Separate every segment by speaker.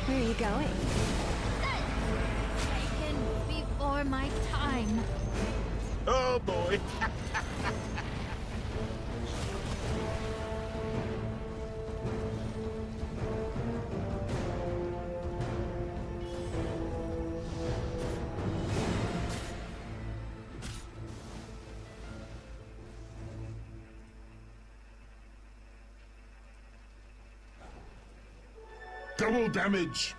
Speaker 1: Where are you going?
Speaker 2: Taken before my time.
Speaker 3: Oh boy.
Speaker 4: Double damage!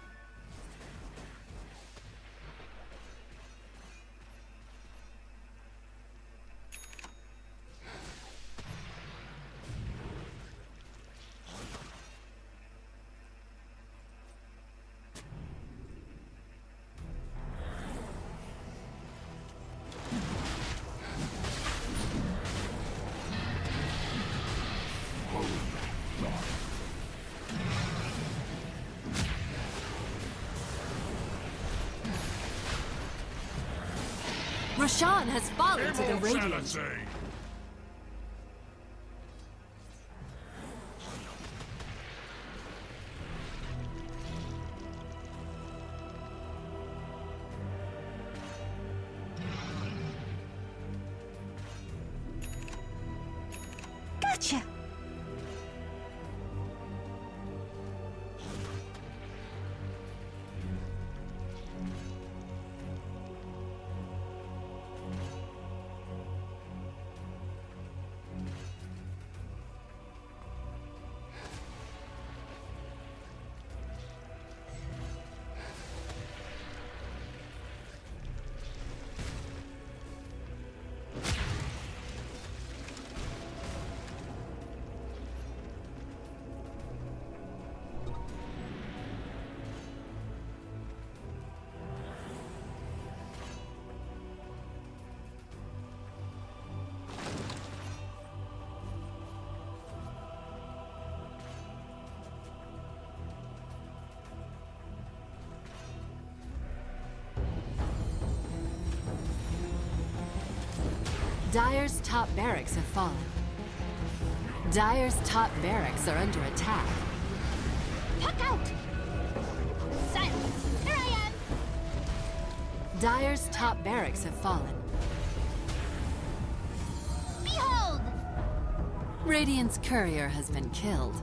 Speaker 5: Roshan has fallen to the Radiant.
Speaker 4: Sanity.
Speaker 1: Gotcha!
Speaker 5: Dire's top barracks have fallen. Dire's top barracks are under attack.
Speaker 2: Puck out! Silence! Here I am!
Speaker 5: Dire's top barracks have fallen.
Speaker 2: Behold!
Speaker 5: Radiant's courier has been killed.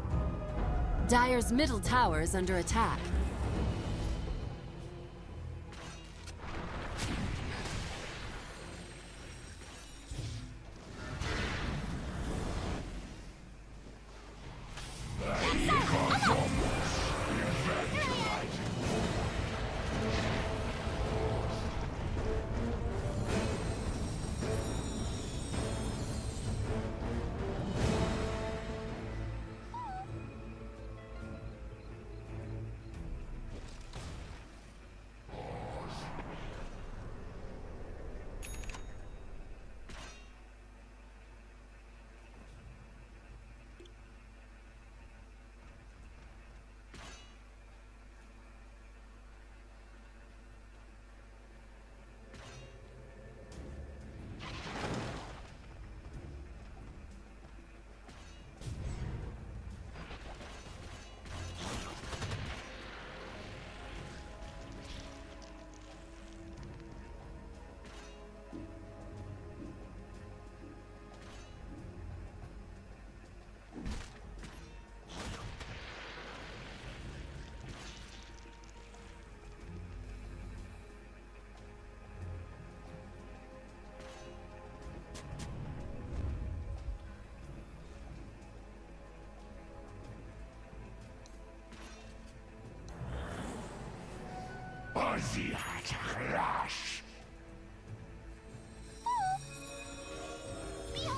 Speaker 5: Dire's middle tower is under attack.
Speaker 4: Sie hat Crash!
Speaker 2: Behold!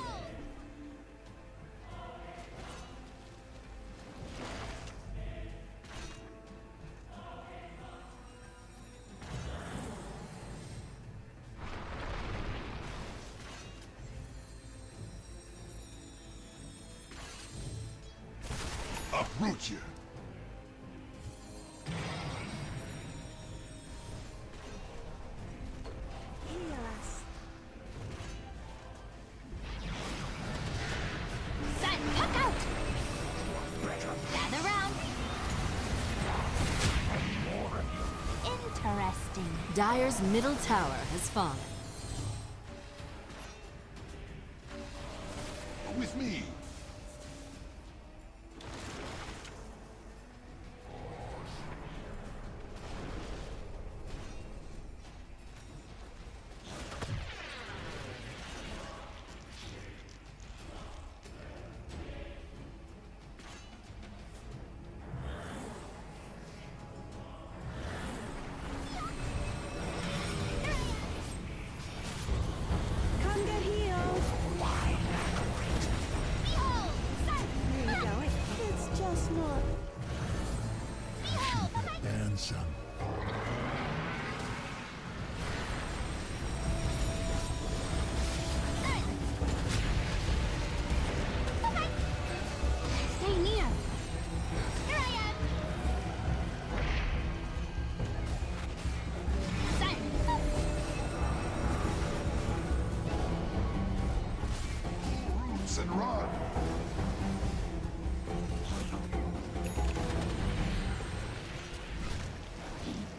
Speaker 4: Uproot you!
Speaker 1: Heal us.
Speaker 2: Set! Puck out! Gather round!
Speaker 1: Interesting.
Speaker 5: Dire's middle tower has fallen.
Speaker 4: With me.
Speaker 1: Come get healed.
Speaker 2: Behold! Sun!
Speaker 1: There you go. It's just not.
Speaker 2: Behold!
Speaker 4: And some.
Speaker 2: Stay near! Here I am! Sun!
Speaker 4: Roots and run.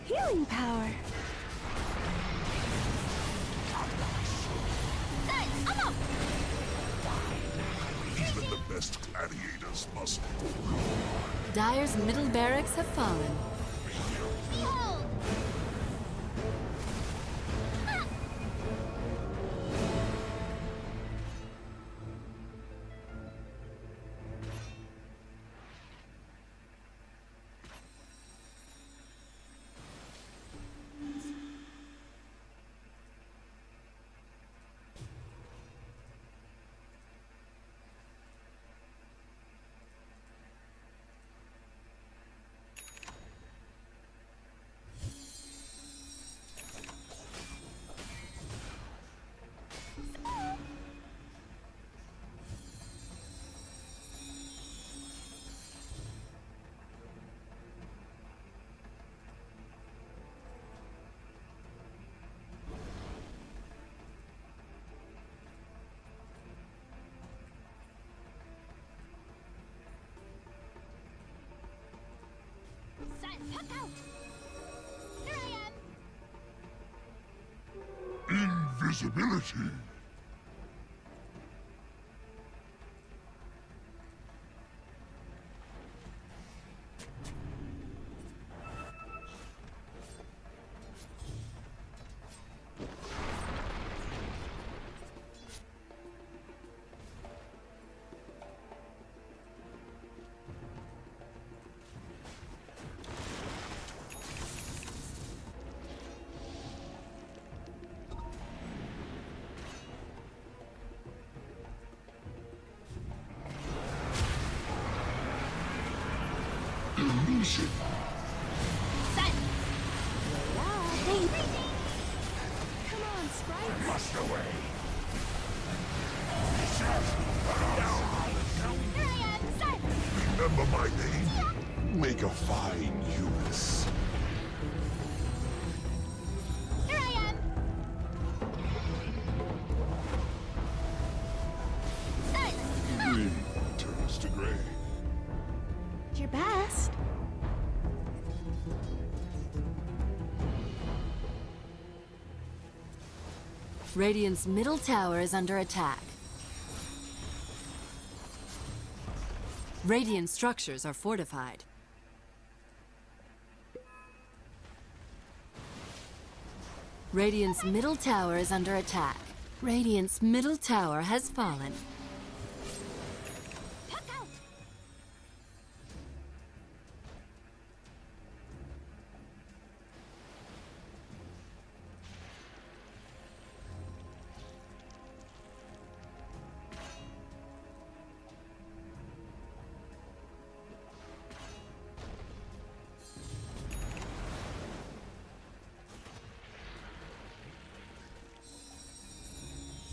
Speaker 1: Healing power.
Speaker 2: Sun! I'm up!
Speaker 4: Even the best gladiators must fall.
Speaker 5: Dire's middle barracks have fallen.
Speaker 2: Behold! Ah! Sun! Puck out! Here I am!
Speaker 4: Invisibility. Illusion.
Speaker 2: Sun!
Speaker 1: Stay busy. Come on, Sprite.
Speaker 4: Must away.
Speaker 2: Here I am! Sun!
Speaker 4: Remember my name? Make a fine use.
Speaker 2: Here I am! Sun! Ah!
Speaker 4: Green turns to gray.
Speaker 1: Your best.
Speaker 5: Radiant's middle tower is under attack. Radiant structures are fortified. Radiant's middle tower is under attack. Radiant's middle tower has fallen.
Speaker 2: Puck out!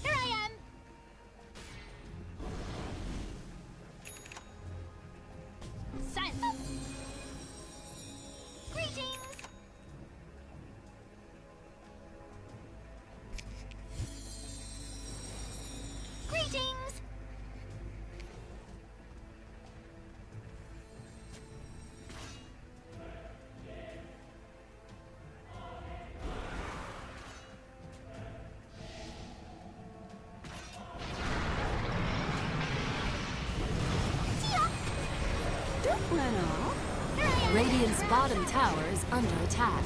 Speaker 2: Here I am!
Speaker 1: went off.
Speaker 2: Here I am.
Speaker 5: Radiant's bottom tower is under attack.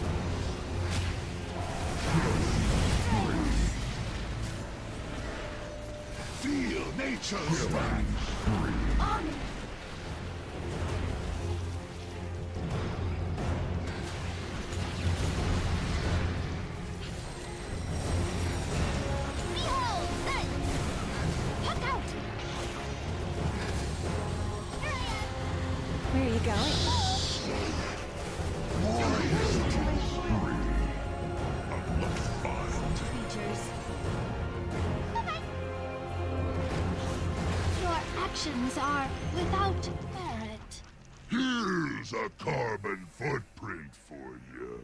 Speaker 4: Feel nature's wrath.
Speaker 2: Behold, sun. Look out. Here I am.
Speaker 1: Where are you going?
Speaker 4: Warriors of undefined.
Speaker 2: Creatures. Bye-bye. Your actions are without merit.
Speaker 4: Here's a carbon footprint for you.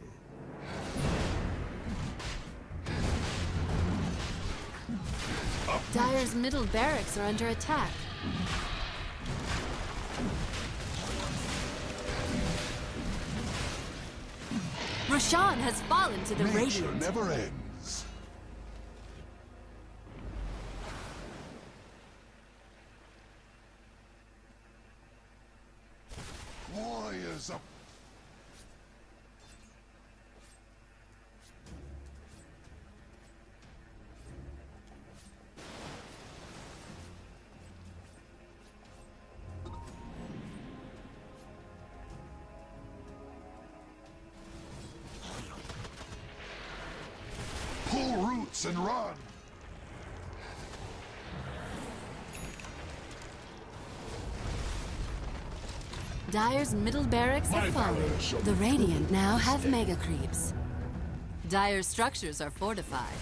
Speaker 5: Dire's middle barracks are under attack. Roshan has fallen to the
Speaker 4: Nature
Speaker 5: Radiant.
Speaker 4: never ends. Warriors of pull roots and run.
Speaker 5: Dire's middle barracks have fallen. The Radiant now have mega creeps. Dire's structures are fortified.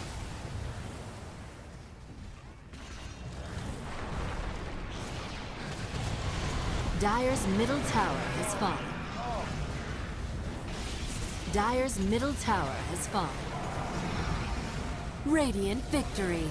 Speaker 5: Dire's middle tower has fallen. Dire's middle tower has fallen. Radiant victory.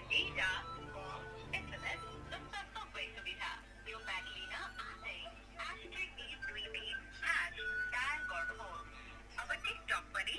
Speaker 6: data, SMS, नुसता सोपे सुविधा यो बॅटलीना आहे #822 #Dan.home अब TikTok पनि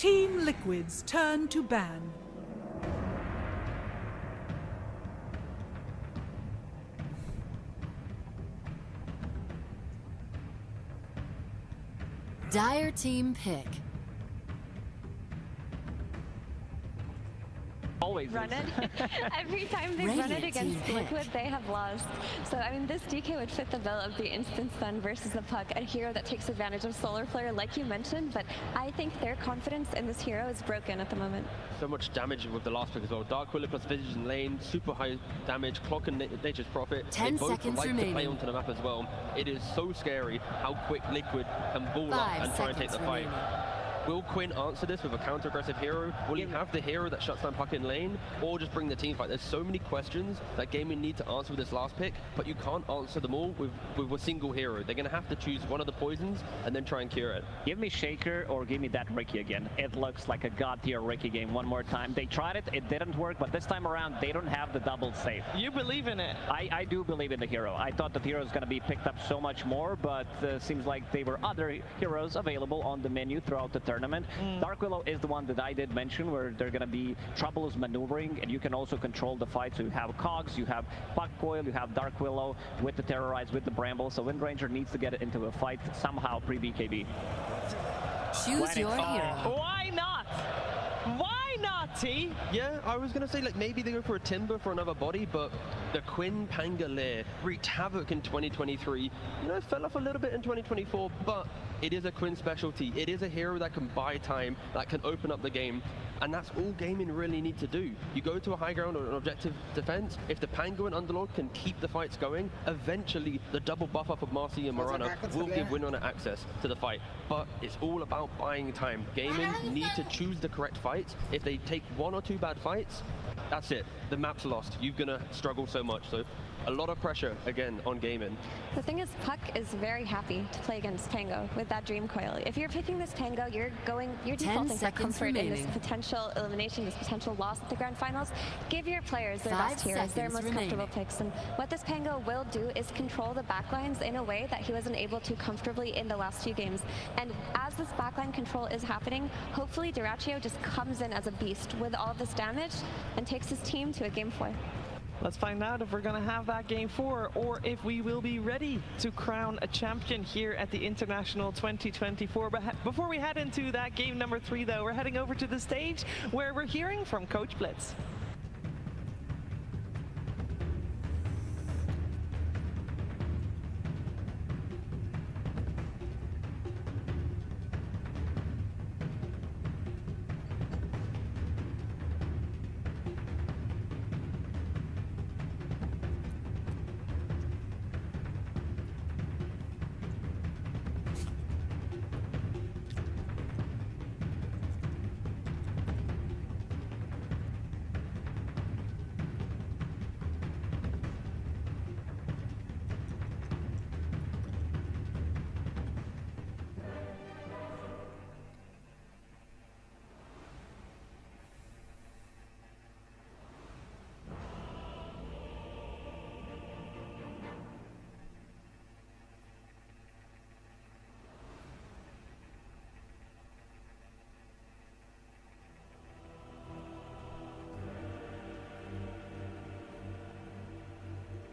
Speaker 7: Team Liquid's turn to ban.
Speaker 5: Dire team pick.
Speaker 8: Always
Speaker 1: Run
Speaker 8: is.
Speaker 1: it. Every time they run it
Speaker 5: Radiant
Speaker 1: against
Speaker 5: team
Speaker 1: Liquid,
Speaker 5: pick.
Speaker 1: they have lost. So, I mean, this DK would fit the bill of the instant stun versus the puck, a hero that takes advantage of Solar Flare, like you mentioned, but I think their confidence in this hero is broken at the moment.
Speaker 8: So much damage with the last pick as well. Dark Willow plus Vision Lane, super high damage, Clock and Nature's Prophet.
Speaker 5: 10
Speaker 8: they both
Speaker 5: seconds
Speaker 8: like to play
Speaker 5: remaining.
Speaker 8: onto the map as well. It is so scary how quick Liquid can ball up
Speaker 5: 5
Speaker 8: and try and take
Speaker 5: seconds
Speaker 8: the fight.
Speaker 5: remaining.
Speaker 8: Will Quinn answer this with a counter-aggressive hero? Will he have the hero that shuts down puck in lane? Or just bring the team fight? There's so many questions that Gaming need to answer with this last pick, but you can't answer them all with a single hero. They're going to have to choose one of the poisons and then try and cure it.
Speaker 9: Give me Shaker or give me that Riki again. It looks like a god tier Riki game one more time. They tried it, it didn't work, but this time around they don't have the double save.
Speaker 10: You believe in it?
Speaker 9: I do believe in the hero. I thought the hero was going to be picked up so much more, but seems like there were other heroes available on the menu throughout the tournament. Dark Willow is the one that I did mention where they're going to be troubles maneuvering, and you can also control the fight. So you have Cogs, you have Puck Coil, you have Dark Willow with the Terrorize, with the Bramble. So Wind Ranger needs to get it into a fight somehow pre-BKB.
Speaker 5: Choose your hero.
Speaker 10: Why not? Why not, T?
Speaker 8: Yeah, I was going to say, like, maybe they go for a Timber for another body, but the Quinn Pangolier wreaked havoc in 2023. You know, it fell off a little bit in 2024, but it is a Quinn specialty. It is a hero that can buy time, that can open up the game, and that's all Gaming really need to do. You go to a high ground or an objective defense. If the Pango and Underlord can keep the fights going, eventually the double buff up of Marcy and Marana will give Winrunner access to the fight. But it's all about buying time. Gaming need to choose the correct fights. If they take 1 or 2 bad fights, that's it. The map's lost. You're gonna struggle so much. So a lot of pressure again on Gaming.
Speaker 1: The thing is, Puck is very happy to play against Pango with that Dream Coil. If you're picking this Pango, you're defaulting for
Speaker 5: seconds
Speaker 1: comfort in this
Speaker 5: remaining.
Speaker 1: potential elimination, this potential loss at the grand finals. Give your players their
Speaker 5: 5
Speaker 1: best heroes, their
Speaker 5: seconds
Speaker 1: most comfortable
Speaker 5: remaining.
Speaker 1: picks. And what this Pango will do is control the backlines in a way that he wasn't able to comfortably in the last few games. And as this backline control is happening, hopefully Duraccio just comes in as a beast with all this damage and takes his team to a game 4.
Speaker 10: Let's find out if we're going to have that game 4 or if we will be ready to crown a champion here at the International 2024. But before we head into that game number 3, though, we're heading over to the stage where we're hearing from Coach Blitz.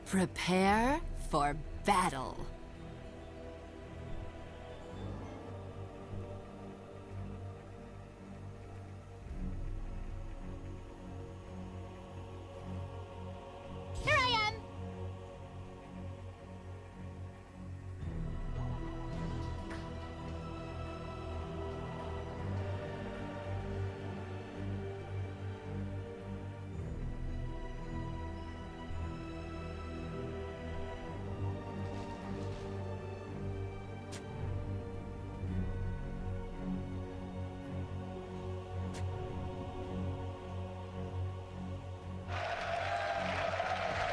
Speaker 5: Prepare for battle.
Speaker 2: Here I am!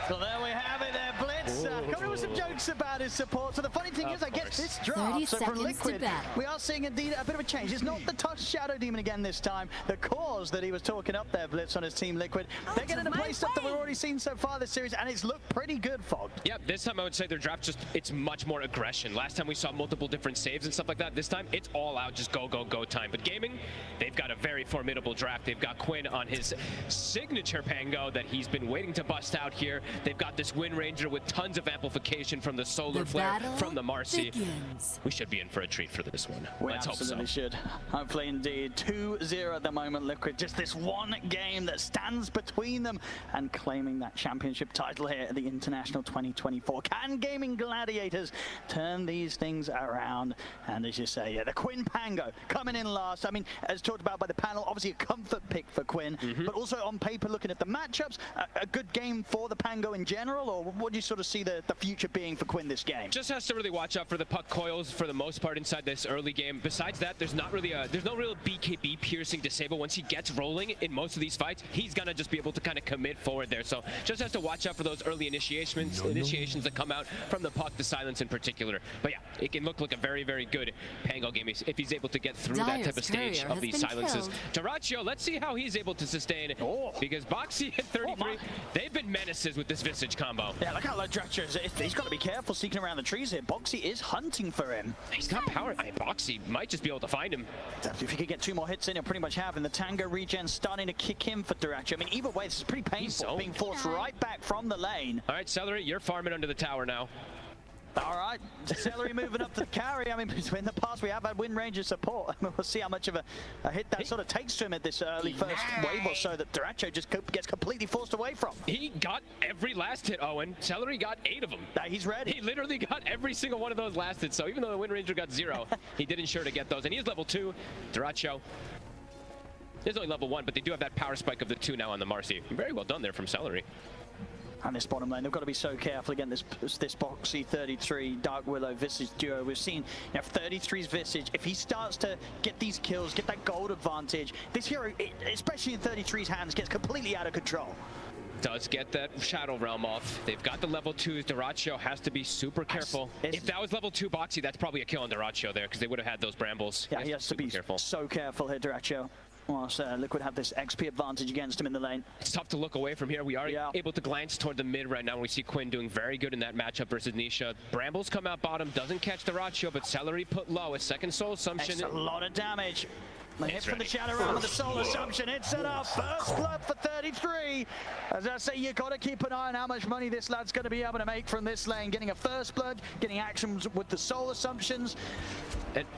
Speaker 10: So there we have it, Blitz
Speaker 11: coming up with some jokes about his support. So the funny thing is, I guess this draft,
Speaker 5: 30
Speaker 11: so from
Speaker 5: seconds to
Speaker 11: Liquid,
Speaker 5: battle.
Speaker 11: we are seeing indeed a bit of a change. It's not the tough Shadow Demon again this time. The cause that he was talking up there, Blitz, on his team Liquid. They're getting to play stuff that we've already seen so far this series, and it's looked pretty good, Fog.
Speaker 12: Yeah, this time I would say their draft just, it's much more aggression. Last time we saw multiple different saves and stuff like that. This time it's all out, just go, go, go time. But Gaming, they've got a very formidable draft. They've got Quinn on his signature Pango that he's been waiting to bust out here. They've got this Wind Ranger with tons of amplification from the Solar Flare, from the Marcy.
Speaker 5: Begins.
Speaker 12: We should be in for a treat for this one.
Speaker 11: We
Speaker 12: Let's hope so.
Speaker 11: absolutely should. Hopefully indeed. 2-0 at the moment, Liquid. Just this one game that stands between them and claiming that championship title here at the International 2024. Can Gaming Gladiators turn these things around? And as you say, yeah, the Quinn Pango coming in last. I mean, as talked about by the panel, obviously a comfort pick for Quinn, but also on paper, looking at the matchups, a good game for the Pango in general, or what do you sort of see the future being for Quinn this game?
Speaker 12: Just has to really watch out for the puck coils for the most part inside this early game. Besides that, there's no real BKB piercing disable. Once he gets rolling in most of these fights, he's gonna just be able to kind of commit forward there. So just has to watch out for those early initiations that come out from the puck, the silence in particular. But yeah, it can look like a very, very good Pango game if he's able to get through that type of stage of these silences. Dyrachyo, let's see how he's able to sustain it. Because Boxy at 33, they've been menaces with this Visage combo.
Speaker 11: Yeah, look how low Dyrachyo is. He's got to be careful sneaking around the trees here. Boxy is hunting for him.
Speaker 12: He's got power. I mean, Boxy might just be able to find him.
Speaker 11: If he could get 2 more hits in, he'll pretty much have him. The Tango regen starting to kick in for Dyrachyo. I mean, either way, this is pretty painful, being forced right back from the lane.
Speaker 12: All right, Celery, you're farming under the tower now.
Speaker 11: All right, Celery moving up to the carry. I mean, in the past we have had Wind Ranger support. We'll see how much of a hit that sort of takes to him at this early first wave or so that Dyrachyo just gets completely forced away from.
Speaker 12: He got every last hit, Owen. Celery got 8 of them.
Speaker 11: He's ready.
Speaker 12: He literally got every single one of those last hits. So even though the Wind Ranger got 0, he did ensure to get those. And he's level 2. Dyrachyo is only level 1, but they do have that power spike of the 2 now on the Marcy. Very well done there from Celery.
Speaker 11: And this bottom lane, they've got to be so careful against this Boxy 33 Dark Willow Visage duo. We've seen 33's Visage. If he starts to get these kills, get that gold advantage, this hero, especially in 33's hands, gets completely out of control.
Speaker 12: Does get that Shadow Realm off. They've got the level 2s. Dyrachyo has to be super careful. If that was level 2 Boxy, that's probably a kill on Dyrachyo there, because they would have had those brambles.
Speaker 11: Yeah, he has to be so careful here, Dyrachyo. Whilst Liquid have this XP advantage against him in the lane.
Speaker 12: It's tough to look away from here. We are able to glance toward the mid right now. We see Quinn doing very good in that matchup versus Nisha. Brambles come out bottom, doesn't catch Dyrachyo, but Celery put low. A second Soul Assumption.
Speaker 11: That's a lot of damage. The hit from the Shadow Realm with the Soul Assumption. It's set up. First blood for 33. As I say, you got to keep an eye on how much money this lad's going to be able to make from this lane. Getting a first blood, getting actions with the Soul Assumptions.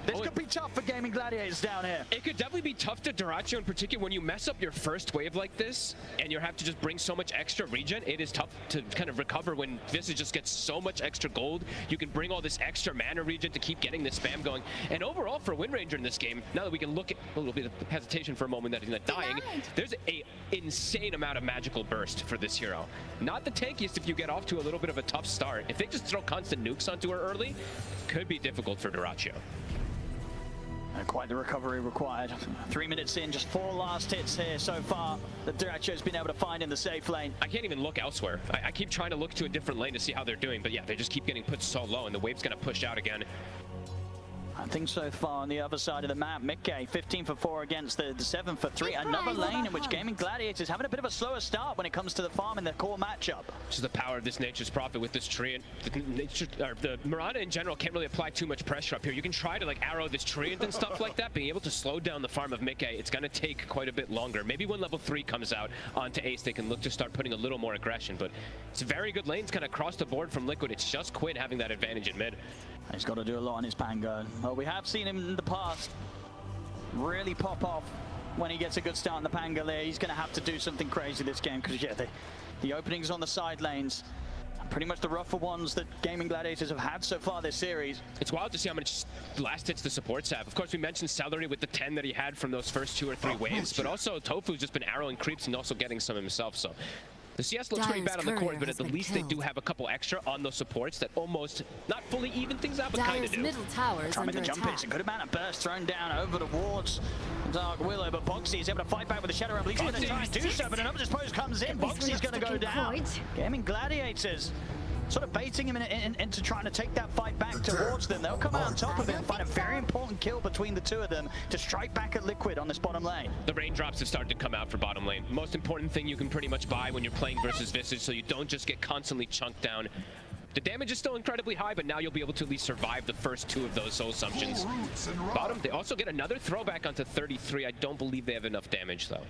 Speaker 11: This could be tough for Gaming Gladiators down here.
Speaker 12: It could definitely be tough to Dyrachyo in particular. When you mess up your first wave like this, and you have to just bring so much extra regen, it is tough to kind of recover when Visage just gets so much extra gold. You can bring all this extra mana regen to keep getting this spam going. And overall for Wind Ranger in this game, now that we can look at a little bit of hesitation for a moment that he's not dying, there's a insane amount of magical burst for this hero. Not the tankiest if you get off to a little bit of a tough start. If they just throw constant nukes onto her early, could be difficult for Dyrachyo.
Speaker 11: Quite the recovery required. 3 minutes in, just 4 last hits here so far that Dyrachyo's been able to find in the safe lane.
Speaker 12: I can't even look elsewhere. I keep trying to look to a different lane to see how they're doing, but yeah, they just keep getting put so low, and the wave's going to push out again.
Speaker 11: I think so far on the other side of the map, Mickey 15 for 4 against the 7 for 3. Another lane in which Gaming Gladiators having a bit of a slower start when it comes to the farm in the core matchup.
Speaker 12: This is the power of this Nature's Prophet with this Treant. The Mirana in general can't really apply too much pressure up here. You can try to like arrow this Treant and stuff like that, being able to slow down the farm of Mickey, it's going to take quite a bit longer. Maybe when level 3 comes out onto Ace, they can look to start putting a little more aggression, but it's very good lanes kind of across the board from Liquid. It's just Quinn having that advantage in mid.
Speaker 11: He's got to do a lot on his Pango. Well, we have seen him in the past really pop off when he gets a good start in the Pango there. He's going to have to do something crazy this game because, yeah, the openings on the side lanes, pretty much the rougher ones that Gaming Gladiators have had so far this series.
Speaker 12: It's wild to see how much last hits the supports have. Of course, we mentioned Celery with the 10 that he had from those first 2 or 3 waves, but also Tofu's just been arrowing creeps and also getting some himself, so... The CS looks pretty bad on the court, but at the least they do have a couple extra on those supports that almost, not fully even things out, but kind of do.
Speaker 5: Middle towers
Speaker 11: trying the jump hits, a good amount of burst thrown down over towards Dark Willow, but Boxy is able to fight back with the Shadow Realm. He's going to try and do so, but another dispose comes in. Boxy's going to go down. Gaming Gladiators sort of baiting him into trying to take that fight back towards them. They'll come out on top of it and find a very important kill between the two of them to strike back at Liquid on this bottom lane.
Speaker 12: The raindrops have started to come out for bottom lane. Most important thing you can pretty much buy when you're playing versus Visage, so you don't just get constantly chunked down. The damage is still incredibly high, but now you'll be able to at least survive the first two of those soul assumptions. Bottom, they also get another throwback onto 33. I don't believe they have enough damage, though.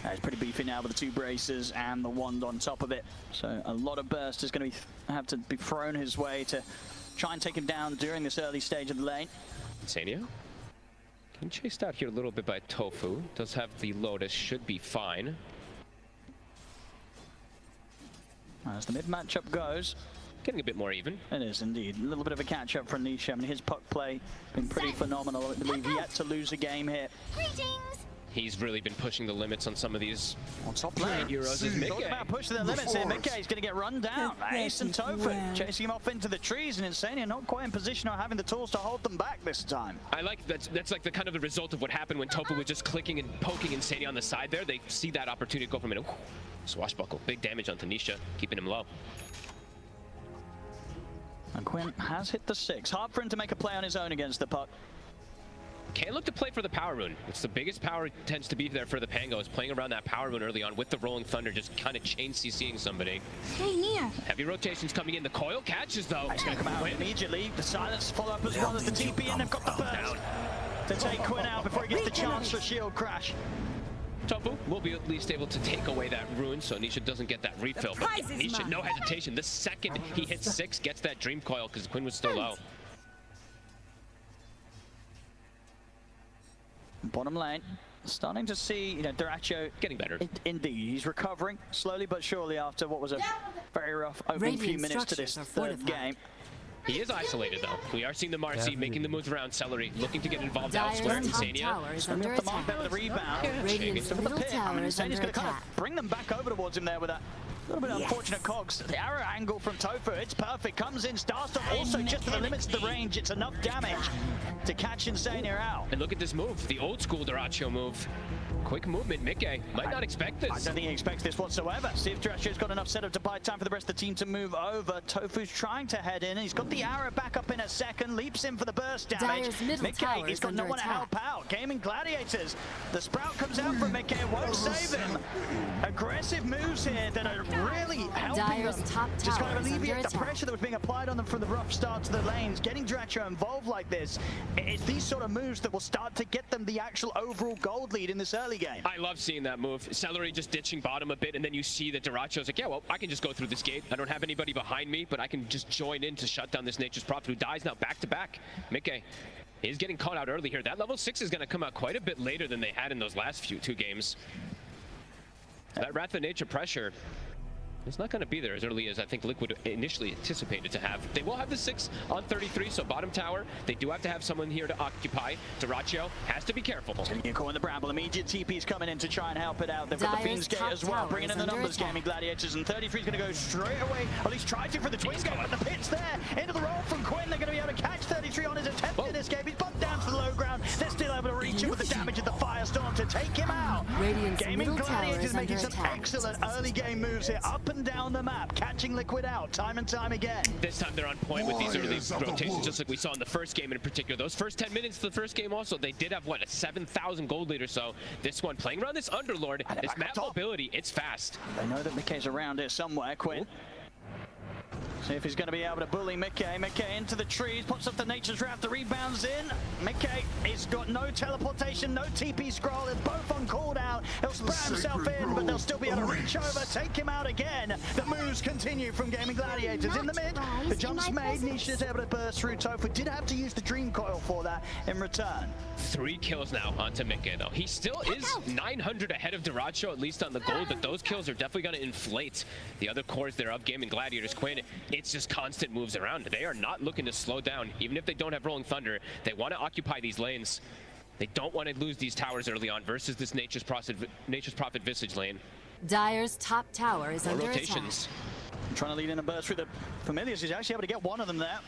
Speaker 11: It's pretty beefy now with the two braces and the wand on top of it. So a lot of burst is going to have to be thrown his way to try and take him down during this early stage of the lane.
Speaker 12: Insania getting chased out here a little bit by Tofu. Does have the Lotus, should be fine.
Speaker 11: As the mid matchup goes,
Speaker 12: getting a bit more even.
Speaker 11: It is indeed. A little bit of a catch-up from Nisha. I mean, his puck play been pretty phenomenal. I believe yet to lose a game here.
Speaker 2: Greetings.
Speaker 12: He's really been pushing the limits on some of these
Speaker 11: on top lane.
Speaker 12: Heroes is
Speaker 11: Talking about pushing the limits here. Mickey's going to get run down. Ace and Tofu chasing him off into the trees, and Insania not quite in position or having the tools to hold them back this time.
Speaker 12: I like that's like the kind of the result of what happened when Tofu was just clicking and poking Insania on the side there. They see that opportunity to go from it. Swashbuckle. Big damage on Tanisha, keeping him low.
Speaker 11: And Quinn has hit the 6. Hard for him to make a play on his own against the puck.
Speaker 12: Can't look to play for the power rune. It's the biggest power tends to be there for the Pangos, playing around that power rune early on with the Rolling Thunder, just kind of chain CCing somebody.
Speaker 2: Stay near.
Speaker 12: Heavy rotations coming in. The coil catches though.
Speaker 11: He's going to come out immediately. The silence follow up as well as the TP, and they've got the burst to take Quinn out before he gets the chance for shield crash.
Speaker 12: Tofu will be at least able to take away that rune, so Nisha doesn't get that refill. But Nisha, no hesitation. The second he hits 6, gets that dream coil because Quinn was still low.
Speaker 11: Bottom lane, starting to see, Dyrachyo
Speaker 12: getting better.
Speaker 11: Indeed, he's recovering slowly but surely after what was a very rough opening few minutes to this third game.
Speaker 12: He is isolated though. We are seeing the Marcy making the moves around Celery, looking to get involved elsewhere. Insania.
Speaker 11: The mark there with the rebound.
Speaker 5: Radiant's middle tower is under
Speaker 11: Insania's going to kind
Speaker 5: attack.
Speaker 11: of bring them back over towards him there with that little bit unfortunate cogs. The arrow angle from Tofu, it's perfect. Comes in, Starstorm also just to the limits of the range. It's enough damage to catch Insania out.
Speaker 12: And look at this move, the old school Dyrachyo move. Quick movement, Mickey might not expect this.
Speaker 11: I don't think he expects this whatsoever. See if Dyrachyo's got enough setup to buy time for the rest of the team to move over. Tofu's trying to head in. He's got the arrow back up in a second. Leaps in for the burst damage. Mickey, he's got no one to help out. Gaming Gladiators. The Sprout comes out from Mickey. Won't save him. Aggressive moves here that are really helping them. Just kind of alleviate the pressure that was being applied on them from the rough start to the lanes. Getting Dyrachyo involved like this, it's these sort of moves that will start to get them the actual overall gold lead in this early game.
Speaker 12: I love seeing that move. Celery just ditching bottom a bit, and then you see that Dyrachyo's like, yeah, well, I can just go through this gate. I don't have anybody behind me, but I can just join in to shut down this Nature's Prophet, who dies now back-to-back. Mickey is getting caught out early here. That level 6 is going to come out quite a bit later than they had in those last two games. That Wrath of Nature pressure is not going to be there as early as I think Liquid initially anticipated to have. They will have the 6 on 33, so bottom tower, they do have to have someone here to occupy. Dyrachyo has to be careful.
Speaker 11: Nico and the Bramble, immediate TP's coming in to try and help it out. They've got the Fiend's Gate as well, bringing in the numbers, Gaming Gladiators, and 33 is going to go straight away, or at least try to for the Twin Gate, but the pit's there. Into the roll from Quinn, they're going to be able to catch 33 on his attempted escape. He's bumped down to the low ground. They're still able to reach him with the damage of the Firestorm to take him out. Gaming Gladiators making some excellent early game moves here, up and down the map, catching Liquid out time and time again.
Speaker 12: This time they're on point with these early rotations, just like we saw in the first game in particular. Those first 10 minutes of the first game also, they did have, what, a 7,000 gold lead or so. This one, playing around this Underlord, this map mobility, it's fast.
Speaker 11: They know that Mickey's around here somewhere, Quinn. See if he's going to be able to bully Mickey. Mickey into the trees, puts up the Nature's Wrath, the rebounds in. Mickey, he's got no teleportation, no TP scroll, they're both on cooldown. He'll spray himself in, but they'll still be able to reach over, take him out again. The moves continue from Gaming Gladiators. In the mid, the jump's made, Nisha's able to burst through. Tofu did have to use the Dream Coil for that in return.
Speaker 12: 3 kills now onto Mickey, though. He still is 900 ahead of Dyrachyo, at least on the gold, but those kills are definitely going to inflate the other cores that are of Gaming Gladiators. Quinn, it's just constant moves around. They are not looking to slow down. Even if they don't have Rolling Thunder, they want to occupy these lanes. They don't want to lose these towers early on versus this Nature's Prophet Visage lane.
Speaker 5: Dire's top tower is under
Speaker 12: rotations.
Speaker 11: Attack. Trying to lead in a burst through the Familiars. He's actually able to get one of them there.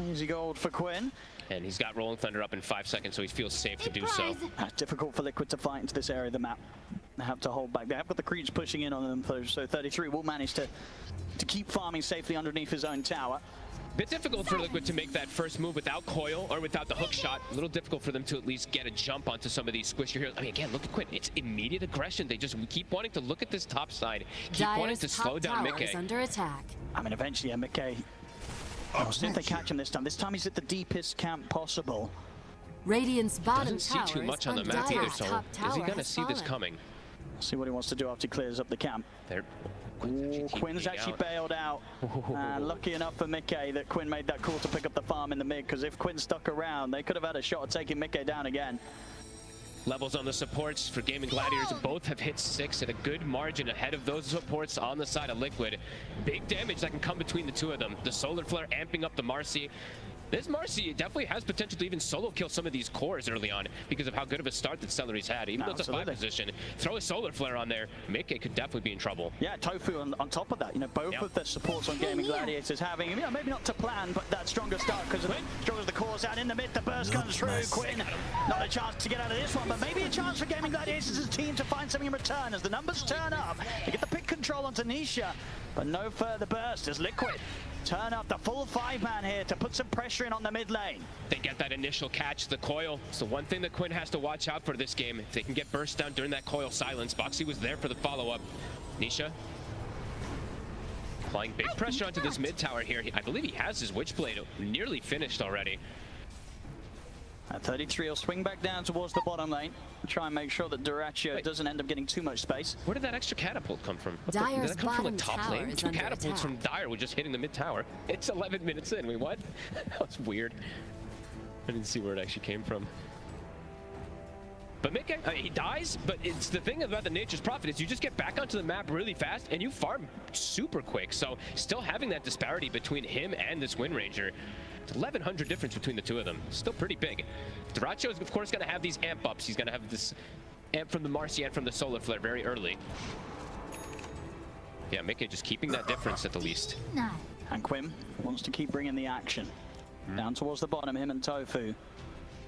Speaker 11: Easy gold for Quinn.
Speaker 12: And he's got Rolling Thunder up in 5 seconds, so he feels safe to do so.
Speaker 11: Difficult for Liquid to fight into this area of the map. have to hold back. They have got the creeps pushing in on them, so 33 will manage to keep farming safely underneath his own tower.
Speaker 12: Bit difficult for Liquid to make that first move without Coil or without the hook shot. A little difficult for them to at least get a jump onto some of these squishier heroes. I mean, again, look at Quinn. It's immediate aggression. They just keep wanting to look at this top side, keep wanting to slow down
Speaker 5: Tower is
Speaker 12: Mickey.
Speaker 5: under attack.
Speaker 11: I mean, eventually, Mickey. Oh, see if they catch him this time. This time he's at the deepest camp possible.
Speaker 5: Radiant's bottom
Speaker 12: Doesn't see
Speaker 5: tower
Speaker 12: too much
Speaker 5: is
Speaker 12: on the
Speaker 5: under
Speaker 12: map
Speaker 5: attack.
Speaker 12: either, so
Speaker 5: Top
Speaker 12: is he
Speaker 5: tower
Speaker 12: going to
Speaker 5: has
Speaker 12: see this
Speaker 5: fallen.
Speaker 12: coming?
Speaker 11: See what he wants to do after he clears up the camp.
Speaker 12: There.
Speaker 11: Quinn's actually bailed out. And lucky enough for Mickey that Quinn made that call to pick up the farm in the mid, because if Quinn stuck around, they could have had a shot at taking Mickey down again.
Speaker 12: Levels on the supports for Gaming Gladiators both have hit 6 at a good margin ahead of those supports on the side of Liquid. Big damage that can come between the two of them. The Solar Flare amping up the Marcy. This Marcy definitely has potential to even solo kill some of these cores early on because of how good of a start that Celery's had. Even though it's a 5 position, throw a Solar Flare on there, Mickey could definitely be in trouble.
Speaker 11: Yeah, Tofu on top of that. You know, both of the supports on Gaming Gladiators having, you know, maybe not to plan, but that stronger start because of the cores out in the mid. The burst comes through. Quinn, not a chance to get out of this one, but maybe a chance for Gaming Gladiators' team to find something in return as the numbers turn up. They get the pick control onto Nisha, but no further burst as Liquid turn up the full 5-man here to put some pressure in on the mid lane.
Speaker 12: They get that initial catch, the Coil. It's the one thing that Quinn has to watch out for this game. If they can get burst down during that Coil silence, Boxy was there for the follow-up. Nisha applying big pressure onto this mid tower here. I believe he has his Witchblade nearly finished already.
Speaker 11: At 33 will swing back down towards the bottom lane. Try and make sure that Dyrachyo doesn't end up getting too much space.
Speaker 12: Where did that extra catapult come from?
Speaker 5: Dyer's
Speaker 12: did that come from the
Speaker 5: bottom
Speaker 12: top
Speaker 5: tower
Speaker 12: lane?
Speaker 5: is
Speaker 12: 2
Speaker 5: under
Speaker 12: catapults from
Speaker 5: attack.
Speaker 12: Dyer were just hitting the mid tower. It's 11 minutes in. Wait, what? That was weird. I didn't see where it actually came from. But Mickey, he dies, but it's the thing about the Nature's Prophet is you just get back onto the map really fast and you farm super quick. So still having that disparity between him and this Wind Ranger, it's 1,100 difference between the two of them. Still pretty big. Dyrachyo is of course going to have these amp ups. He's going to have this amp from the Marcy and from the Solar Flare very early. Yeah, Mickey just keeping that difference at the least.
Speaker 11: And Quinn wants to keep bringing the action. Down towards the bottom, him and Tofu.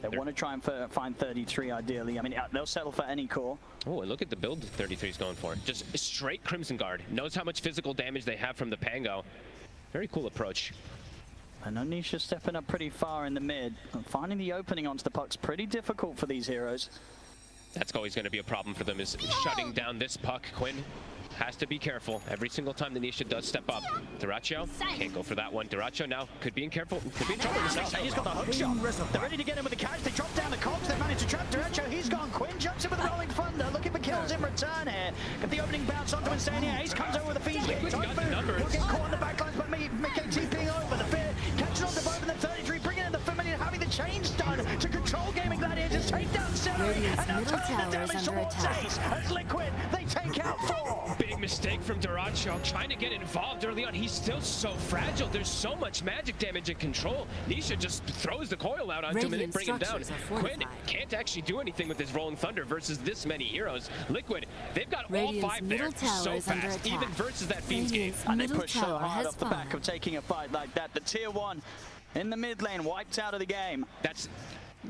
Speaker 11: They want to try and find 33 ideally. I mean, they'll settle for any core.
Speaker 12: Oh, and look at the build 33 is going for. Just straight Crimson Guard. Knows how much physical damage they have from the Pango. Very cool approach.
Speaker 11: And Onisha stepping up pretty far in the mid. And finding the opening onto the puck's pretty difficult for these heroes.
Speaker 12: That's always going to be a problem for them, is shutting down this puck. Quinn has to be careful every single time the Nisha does step up. Dyrachyo can't go for that one. Dyrachyo now could be in trouble himself.
Speaker 11: He's got the hook shot. They're ready to get him with the catch. They drop down the cogs. They manage to trap Dyrachyo. He's gone. Quinn jumps in with the Rolling Thunder, looking for kills in return here. Get the opening bounce onto Insania. Ace comes over with a feed. He'll get caught on the backlines, but Mickey TPing over. The fear catching on to both, and the 33 bringing in the familiar, having the change done to control Gaming Gladiators, take down Celery, and now turn the damage towards Ace. As Liquid, they take out 4.
Speaker 12: Big mistake from Dyrachyo, trying to get involved early on. He's still so fragile. There's so much magic damage and control. Nisha just throws the Coil out onto him and bring him down. Quinn can't actually do anything with his Rolling Thunder versus this many heroes. Liquid, they've got all 5 there so fast, even versus that Fiend's game.
Speaker 11: And they push so hard off the back of taking a fight like that. The tier 1 in the mid lane wiped out of the game.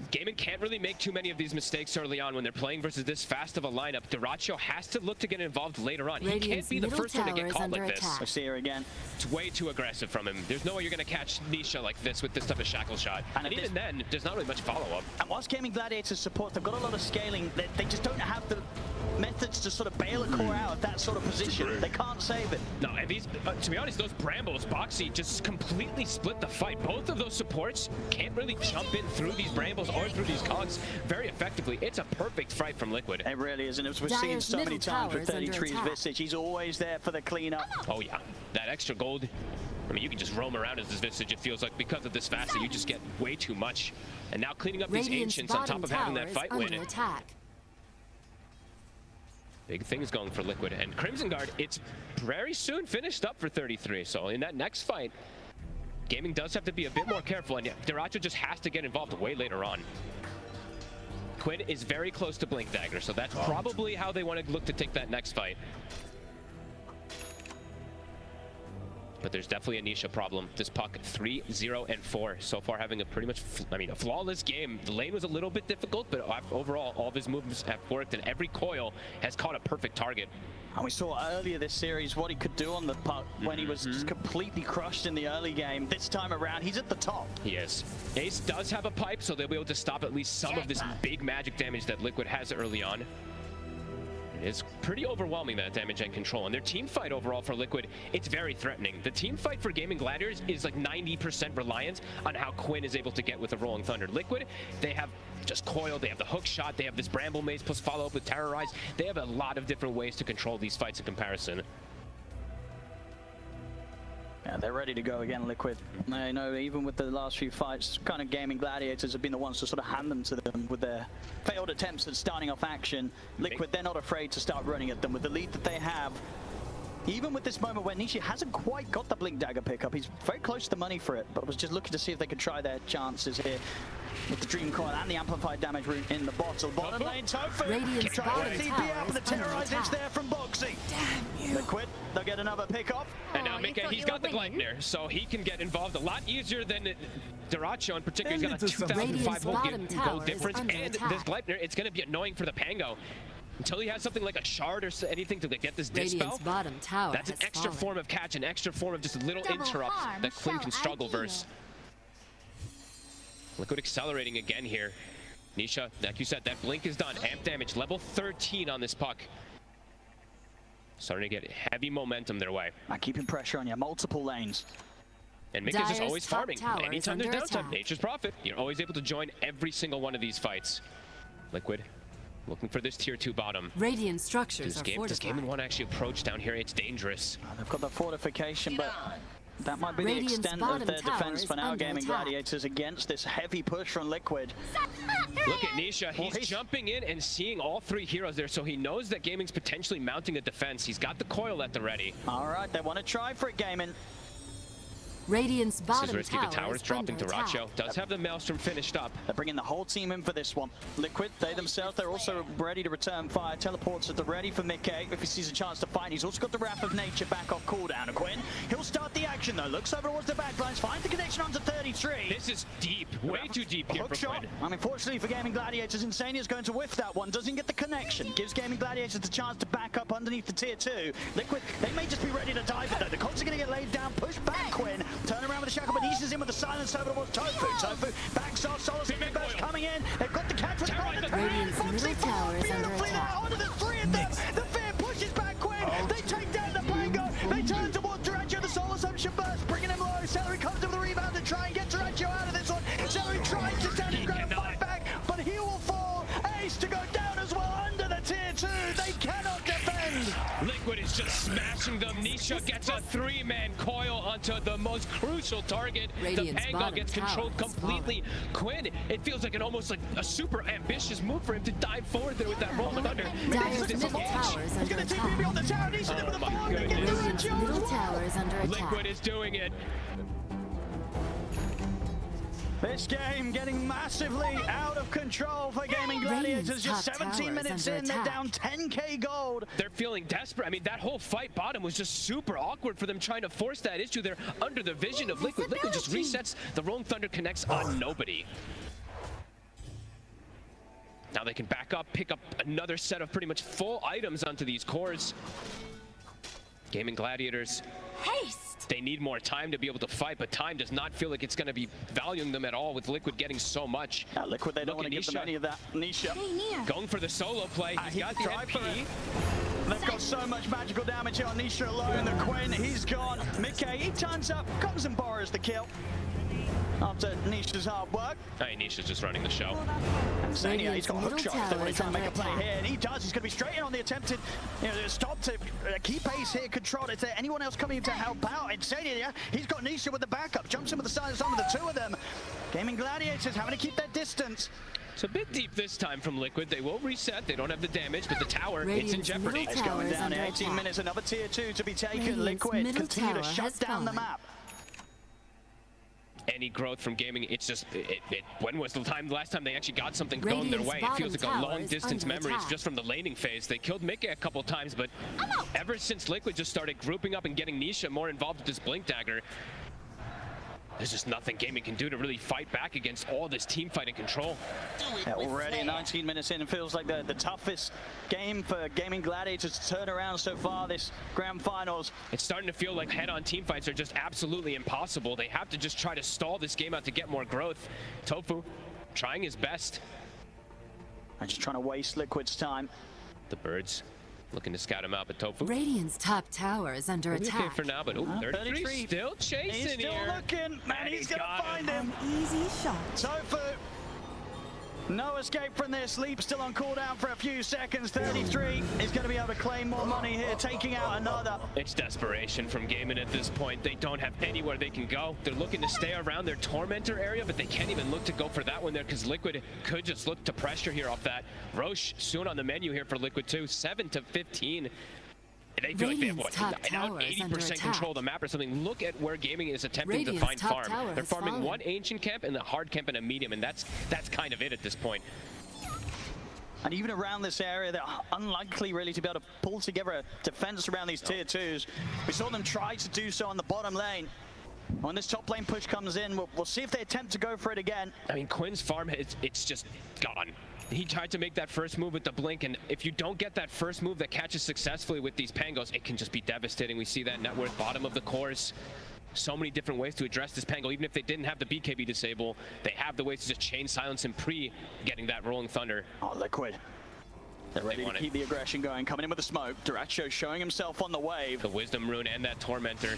Speaker 12: Gaming can't really make too many of these mistakes early on when they're playing versus this fast of a lineup. Dyrachyo has to look to get involved later on. He can't be the first one to get caught like this.
Speaker 11: I see her again.
Speaker 12: It's way too aggressive from him. There's no way you're going to catch Nisha like this with this type of shackle shot. And even then, there's not really much follow-up.
Speaker 11: And whilst Gaming Gladiators support, they've got a lot of scaling. They just don't have the methods to sort of bail a core out of that sort of position. They can't save it.
Speaker 12: No, and these, to be honest, those Brambles, Boxy just completely split the fight. Both of those supports can't really jump in through these Brambles or through these cogs very effectively. It's a perfect fight from Liquid.
Speaker 11: It really is, and as we've seen so many times with 33's Visage, he's always there for the cleanup.
Speaker 12: Oh yeah, that extra gold. I mean, you can just roam around as this Visage, it feels like, because of this facet, you just get way too much. And now cleaning up these Ancients on top of having that fight win. Big things going for Liquid. And Crimson Guard, it's very soon finished up for 33. So in that next fight, Gaming does have to be a bit more careful. And yeah, Dyrachyo just has to get involved way later on. Quinn is very close to Blink Dagger, so that's probably how they want to look to take that next fight. but there's definitely a Nisha problem. This puck 3-0-4 so far, having a pretty much, a flawless game. The lane was a little bit difficult, but overall, all of his movements have worked, and every coil has caught a perfect target.
Speaker 11: And we saw earlier this series what he could do on the puck when he was just completely crushed in the early game. This time around, he's at the top.
Speaker 12: He is. Ace does have a pipe, so they'll be able to stop at least some of this big magic damage that Liquid has early on. It's pretty overwhelming, that damage and control. And their team fight overall for Liquid, it's very threatening. The team fight for Gaming Gladiators is like 90% reliant on how Quinn is able to get with the Rolling Thunder. Liquid, they have just coil, they have the hook shot, they have this Bramble Maze plus follow up with Terrorize. They have a lot of different ways to control these fights in comparison.
Speaker 11: Yeah, they're ready to go again, Liquid. I know even with the last few fights, kind of Gaming Gladiators have been the ones to sort of hand them to them with their failed attempts at starting off action. Liquid, they're not afraid to start running at them with the lead that they have. Even with this moment where Nisha hasn't quite got the Blink Dagger pickup, he's very close to the money for it, but was just looking to see if they could try their chances here with the Dream Coil and the amplified damage room in the bottle. Bottom lane, Tofu trying to TP out, and the Terrorize is there from Boxy. Damn you. Liquid, they'll get another pickup.
Speaker 12: And now Mika, he's got the Gleipnir, so he can get involved a lot easier than Dyrachyo in particular. He's got a 2,500 gold difference, and this Gleipnir, it's going to be annoying for the Pango. Until he has something like a shard or anything to get this dispel, that's an extra form of catch, an extra form of just a little interrupt that Quinn can struggle versus. Liquid accelerating again here. Nisha, like you said, that blink is done. Amp damage, level 13 on this puck. Starting to get heavy momentum their way.
Speaker 11: Keeping pressure on you, multiple lanes.
Speaker 12: And Mika's just always farming. Anytime there's downtime, Nature's Prophet, you're always able to join every single one of these fights. Liquid looking for this tier 2 bottom.
Speaker 5: Radiant structures are fortified.
Speaker 12: Does Game & 1 actually approach down here? It's dangerous.
Speaker 11: They've got the fortification, but that might be the extent of their defense for now, Gaming Gladiators, against this heavy push from Liquid.
Speaker 12: Look at Nisha. He's jumping in and seeing all three heroes there, so he knows that Gaming's potentially mounting a defense. He's got the coil at the ready.
Speaker 11: All right, they want to try for it, Gaming.
Speaker 5: Radiant's bottom
Speaker 12: this is risky. The tower's dropping. Dyrachyo does have the Maelstrom finished up.
Speaker 11: They're bringing the whole team in for this one. Liquid, they themselves, they're also ready to return fire. Teleports at the ready for Mickey if he sees a chance to fight. He's also got the Wrath of Nature back off cooldown. And Quinn, he'll start the action though. Looks over towards the backlines, finds the connection onto 33.
Speaker 12: This is deep, way too deep here for Quinn.
Speaker 11: Unfortunately for Gaming Gladiators, Insania's going to whiff that one. Doesn't get the connection. Gives Gaming Gladiators the chance to back up underneath the tier 2. Liquid, they may just be ready to dive it though. The Colts are going to get laid down, push back Quinn. Turn around with the shackle, but Nisha's in with the silence over towards Tofu. Tofu backs off, Solar Symphony Burst coming in. They've got the catch with the
Speaker 5: Radiant's middle tower is under attack.
Speaker 11: Onto the three of them. The Fear pushes back Quinn. They take down the Pango. They turn towards Dyrachyo. The Solar Assumption Burst, bringing him low. Celery comes with the rebound to try and get Dyrachyo out of this one. Celery tries to stand his ground and fight back, but he will fall. Ace to go down as well under the tier 2. They cannot defend.
Speaker 12: Liquid is just smashing them. Nisha gets a 3-man coil onto the most crucial target.
Speaker 5: Radiant's
Speaker 12: the Pango gets controlled completely. Quinn, it feels like almost like a super ambitious move for him to dive forward there with that Rolling Thunder.
Speaker 5: Dyer's middle tower is under attack.
Speaker 12: Oh my goodness.
Speaker 5: Radiant's middle tower is under attack.
Speaker 12: Liquid is doing it.
Speaker 11: This game getting massively out of control for Gaming Gladiators. Just 17 minutes in, they're down 10k gold.
Speaker 12: They're feeling desperate. I mean, that whole fight bottom was just super awkward for them trying to force that issue. They're under the vision of Liquid. Liquid just resets. The Rolling Thunder connects on nobody. Now they can back up, pick up another set of pretty much full items onto these cores. Gaming Gladiators.
Speaker 2: Haste!
Speaker 12: They need more time to be able to fight, but time does not feel like it's going to be valuing them at all with Liquid getting so much.
Speaker 11: Liquid, they don't want to give them any of that. Nisha
Speaker 12: going for the solo play. He's got the MP.
Speaker 11: They've got so much magical damage here on Nisha alone. The Quinn, he's gone. Mickey, he turns up, comes and borrows the kill. After Nisha's hard work.
Speaker 12: Hey, Nisha's just running the show.
Speaker 11: Insania, he's got a hook shot if they want to try and make a play here, and he does. He's going to be straight in on the attempted stop to keep Ace here controlled. Is there anyone else coming in to help out? Insania, he's got Nisha with the backup, jumps in with the silence on with the two of them. Gaming Gladiators having to keep their distance.
Speaker 12: It's a bit deep this time from Liquid. They will reset. They don't have the damage, but the tower, it's in jeopardy.
Speaker 11: It's going down in 18 minutes. Another tier 2 to be taken. Liquid continue to shut down the map.
Speaker 12: any growth from gaming. It's just, when was the last time they actually got something going their way? It feels like a long distance memories just from the laning phase. They killed Mickey a couple times, but ever since Liquid just started grouping up and getting Nisha more involved with this Blink Dagger, there's just nothing gaming can do to really fight back against all this team fight and control.
Speaker 11: Already 19 minutes in, it feels like the toughest game for Gaming Gladiators to turn around so far this grand finals.
Speaker 12: It's starting to feel like head-on team fights are just absolutely impossible. They have to just try to stall this game out to get more growth. Tofu trying his best.
Speaker 11: I'm just trying to waste Liquid's time.
Speaker 12: The Birds looking to scout him out, but Tofu.
Speaker 5: Radiant's top tower is under attack.
Speaker 12: Okay for now, but 33 still chasing
Speaker 11: He's still
Speaker 12: here.
Speaker 11: looking, and he's gonna find him.
Speaker 7: Easy shot.
Speaker 11: Tofu, no escape from this. Leap still on cooldown for a few seconds. 33 is going to be able to claim more money here, taking out another.
Speaker 12: It's desperation from Gaming at this point. They don't have anywhere they can go. They're looking to stay around their Tormentor area, but they can't even look to go for that one there because Liquid could just look to pressure here off that. Roche soon on the menu here for Liquid too, 7 to 15. They feel like they have what, now 80% control of the map or something. Look at where Gaming is attempting to find farm. They're farming one ancient camp and a hard camp and a medium, and that's kind of it at this point.
Speaker 11: And even around this area, they're unlikely really to be able to pull together a defense around these tier 2s. We saw them try to do so on the bottom lane. When this top lane push comes in, we'll see if they attempt to go for it again.
Speaker 12: I mean, Quinn's farm, it's just gone. He tried to make that first move with the blink, and if you don't get that first move that catches successfully with these Pangos, it can just be devastating. We see that net worth bottom of the course. So many different ways to address this Pango. Even if they didn't have the BKB disable, they have the ways to just chain silence and getting that Rolling Thunder.
Speaker 11: Oh, Liquid. They're ready to keep the aggression going. Coming in with the smoke. Dyrachyo showing himself on the wave.
Speaker 12: The Wisdom Rune and that Tormentor.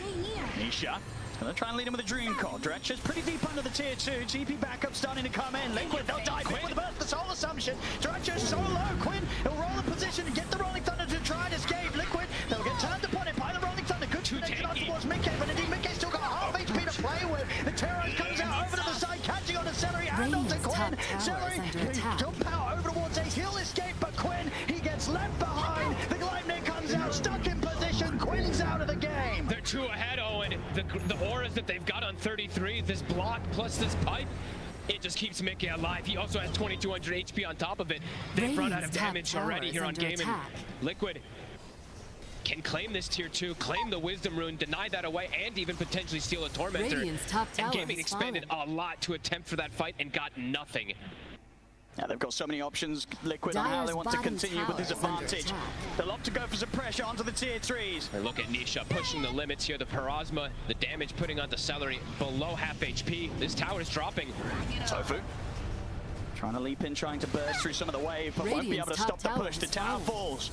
Speaker 11: Nisha gonna try and lead him with a Dream Coil. Dyrachyo's pretty deep under the tier 2. TP backup starting to come in. Liquid, they'll dive in with the burst, the Soul Assumption. Dyrachyo's so low. Quinn, he'll roll in position and get the Rolling Thunder to try and escape. Liquid, they'll get turned upon it by the Rolling Thunder. Good connection up towards Mickey, but indeed Mickey's still got half HP to play with. The Terrorist comes out over to the side, catching on to Celery and onto Quinn. Celery, jump out over towards Ace. He'll escape, but Quinn, he gets left behind. The Gleipnir comes out, stuck in position. Quinn's out of the game.
Speaker 12: They're 2 ahead, Owen. The auras that they've got on 33, this block plus this pipe, it just keeps Mickey alive. He also has 2200 HP on top of it. They've run out of damage already here on Gaming. Liquid can claim this tier 2, claim the Wisdom Rune, deny that away, and even potentially steal a Tormentor. And Gaming expended a lot to attempt for that fight and got nothing.
Speaker 11: Yeah, they've got so many options, Liquid, on how they want to continue with this advantage. They'll opt to go for some pressure onto the tier 3s.
Speaker 12: Look at Nisha pushing the limits here. The Parasma, the damage putting onto Celery below half HP. This tower is dropping.
Speaker 11: Tofu trying to leap in, trying to burst through some of the wave, but won't be able to stop the push. The tower falls.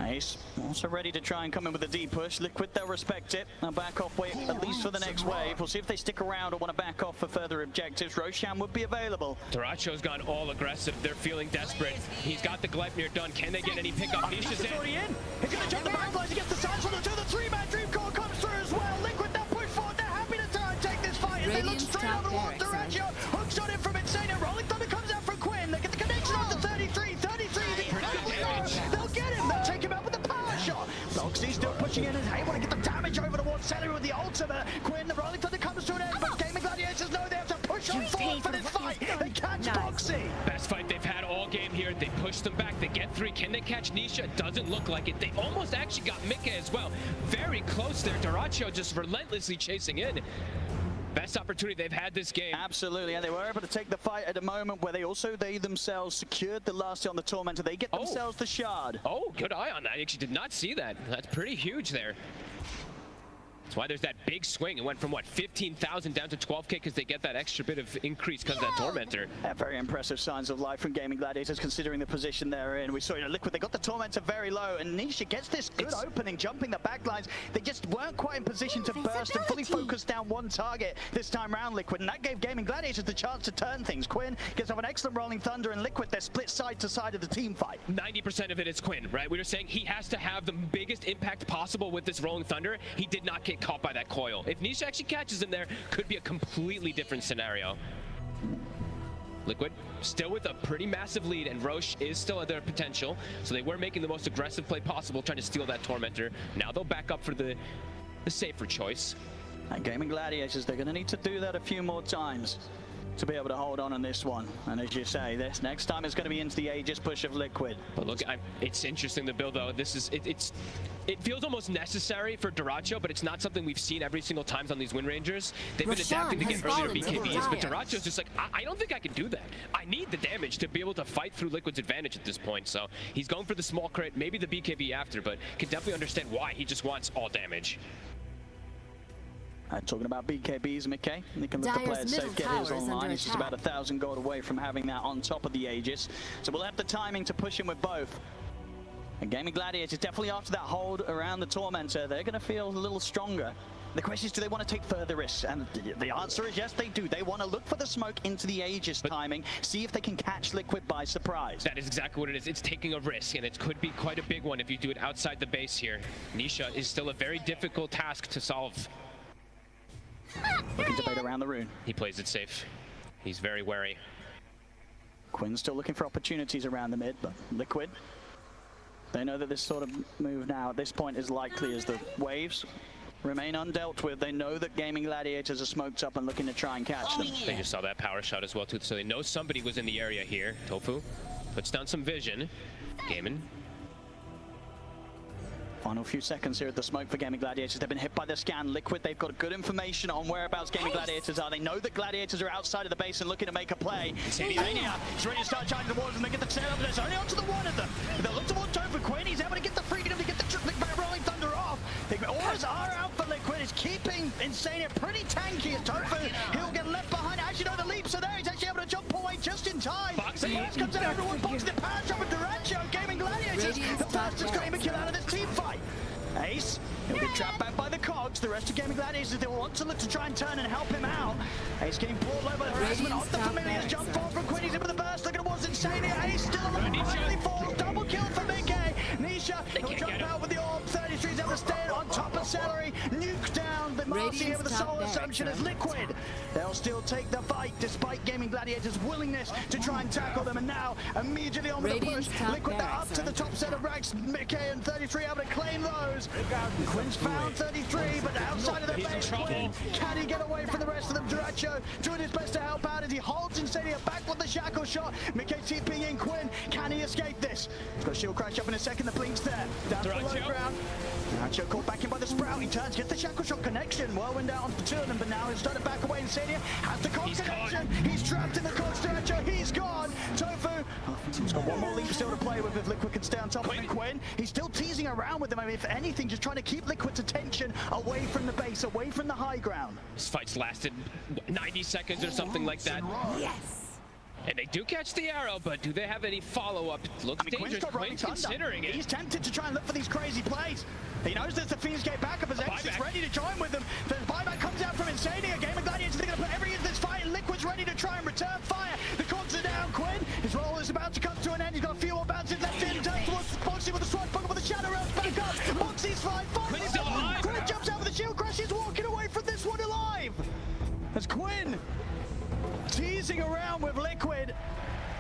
Speaker 11: Ace also ready to try and come in with a deep push. Liquid, they'll respect it. They'll back off at least for the next wave. We'll see if they stick around or want to back off for further objectives. Roshan would be available.
Speaker 12: Dyrachyo's gone all aggressive. They're feeling desperate. He's got the Gleipnir done. Can they get any pickup? Nisha's
Speaker 11: already in. He's going to jump the backlines to get the sides from the 2. The 3-man Dream Coil comes through as well. Liquid, they'll push forward. They're happy to try and take this fight. As they look straight over towards Dyrachyo. Hooks on in from Insane. Rolling Thunder comes out from Quinn. They get the connection on to 33. 33 is incredibly low. They'll get him. They'll take him out with the power shot. Loxy still pushing in and able to get the damage over towards Celery with the ultimate. Quinn, the Rolling Thunder comes to an end, but Gaming Gladiators know they have to push on forward for this fight. They catch Boxy.
Speaker 12: Best fight they've had all game here. They push them back. They get 3. Can they catch Nisha? Doesn't look like it. They almost actually got Mika as well. Very close there. Dyrachyo just relentlessly chasing in. Best opportunity they've had this game.
Speaker 11: Absolutely, and they were able to take the fight at a moment where they themselves secured the last hit on the Tormentor. They get themselves the shard.
Speaker 12: Oh, good eye on that. I actually did not see that. That's pretty huge there. That's why there's that big swing. It went from, what, 15,000 down to 12K because they get that extra bit of increase because of that Tormentor.
Speaker 11: Yeah, very impressive signs of life from Gaming Gladiators considering the position they're in. We saw, Liquid, they got the Tormentor very low, and Nisha gets this good opening, jumping the backlines. They just weren't quite in position to burst and fully focus down one target this time round, Liquid, and that gave Gaming Gladiators the chance to turn things. Quinn gets off an excellent Rolling Thunder, and Liquid, they're split side to side of the team fight.
Speaker 12: 90% of it is Quinn, right? We were saying he has to have the biggest impact possible with this Rolling Thunder. He did not get caught by that coil. If Nisha actually catches him there, could be a completely different scenario. Liquid still with a pretty massive lead, and Roche is still at their potential, so they were making the most aggressive play possible, trying to steal that Tormentor. Now they'll back up for the safer choice.
Speaker 11: And Gaming Gladiators, they're going to need to do that a few more times to be able to hold on this one. And as you say, this next time is going to be into the Aegis push of Liquid.
Speaker 12: But look, it's interesting, the build, though. This is, it feels almost necessary for Dyrachyo, but it's not something we've seen every single time on these Wind Rangers. They've been adapting to get earlier BKBs, but Dyrachyo's just like, I don't think I can do that. I need the damage to be able to fight through Liquid's advantage at this point. So he's going for the small crit, maybe the BKB after, but can definitely understand why he just wants all damage.
Speaker 11: Talking about BKBs, Mickey, they can let the player safe get his online. He's just about 1,000 gold away from having that on top of the Aegis. So we'll have the timing to push him with both. And Gaming Gladiators, definitely after that hold around the Tormentor, they're going to feel a little stronger. The question is, do they want to take further risks? And the answer is yes, they do. They want to look for the smoke into the Aegis timing, see if they can catch Liquid by surprise.
Speaker 12: That is exactly what it is. It's taking a risk, and it could be quite a big one if you do it outside the base here. Nisha is still a very difficult task to solve.
Speaker 11: Looking to bait around the rune.
Speaker 12: He plays it safe. He's very wary.
Speaker 11: Quinn's still looking for opportunities around the mid, but Liquid, they know that this sort of move now at this point is likely as the waves remain undealt with. They know that Gaming Gladiators are smoked up and looking to try and catch them.
Speaker 12: They just saw that power shot as well, too, so they know somebody was in the area here. Tofu puts down some vision. Gaimin.
Speaker 11: Final few seconds here at the smoke for Gaming Gladiators. They've been hit by the scan. Liquid, they've got good information on whereabouts Gaming Gladiators are. They know that Gladiators are outside of the base and looking to make a play. Zania is ready to start charging the walls, and they get the tail up. There's only onto the one of them. They'll look towards Tofu. Quinn, he's able to get the freedom to get the Rolling Thunder off. The auras are out for Liquid. It's keeping Insania pretty tanky as Tofu. He'll get left behind. As you know, the leaps are there. He's actually able to jump away just in time. The first comes out, everyone boxes the power shot with Dyrachyo. Gaming Gladiators, the fastest claim kill out of this team fight. Ace, he'll get trapped back by the cogs. The rest of Gaming Gladiators, they will want to look to try and turn and help him out. Ace getting pulled over the harassment off the Familiar's jump fall from Quinn. He's in with the burst. Look at what's Insania. Ace still alive. Finally falls. Double kill for Mickey. Nisha, he'll jump out with the orb. 33's able to stay on top of Celery. Nuke down the Marcy here with the sole assumption as Liquid. They'll still take the fight despite Gaming Gladiators' willingness to try and tackle them. And now, immediately on with the push. Liquid, they're up to the top set of racks. Mickey and 33 able to claim those. Quinn's found 33, but outside of the base, Quinn, can he get away from the rest of them? Dyrachyo doing his best to help out as he holds Insania back with the shackle shot. Mickey TPing in Quinn. Can he escape this? He's got a shield crash up in a second. The blink's there. Down to the low ground. Dyrachyo caught back in by the Sprout. He turns, gets the shackle shot connection. Whirlwind out onto two of them, but now he's starting to back away. Insania has the cog connection. He's trapped in the cogs. Dyrachyo, he's gone. Tofu, he's got one more leap still to play with if Liquid can stay on top of him. Quinn, he's still teasing around with them. I mean, if anything, just trying to keep Liquid's attention away from the base, away from the high ground.
Speaker 12: This fight's lasted 90 seconds or something like that. Yes! And they do catch the arrow, but do they have any follow-up? Looks dangerous. Quinn's considering it.
Speaker 11: He's tempted to try and look for these crazy plays. He knows there's the Fiend's Gate backup as Ace is ready to join with them. The buyback comes out from Insania. Gaming Gladiators, they're going to put everything into this fight, and Liquid's ready to try and return fire. The cogs are down. Quinn, his roll is about to come to an end. He's got a few more bounces left in. Turns towards Moxie with the swashbuckle with the shadow rails back up. Moxie's fine.
Speaker 12: Quinn's still alive.
Speaker 11: Quinn jumps out with the shield crash. He's walking away from this one alive. As Quinn teasing around with Liquid.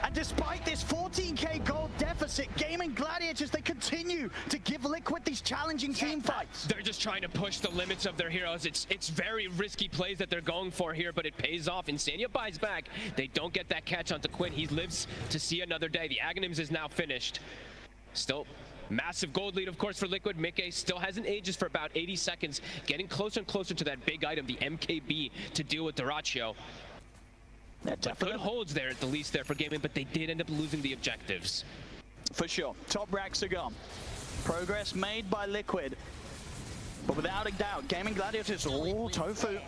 Speaker 11: And despite this 14k gold deficit, Gaming Gladiators, they continue to give Liquid these challenging team fights.
Speaker 12: They're just trying to push the limits of their heroes. It's very risky plays that they're going for here, but it pays off. Insania buys back. They don't get that catch onto Quinn. He lives to see another day. The Aghanims is now finished. Still massive gold lead, of course, for Liquid. Mickey still has an Aegis for about 80 seconds, getting closer and closer to that big item, the MKB, to deal with Dyrachyo. Good holds there at the least there for Gaming, but they did end up losing the objectives.
Speaker 11: For sure. Top racks are gone. Progress made by Liquid. But without a doubt, Gaming Gladiators, Tofu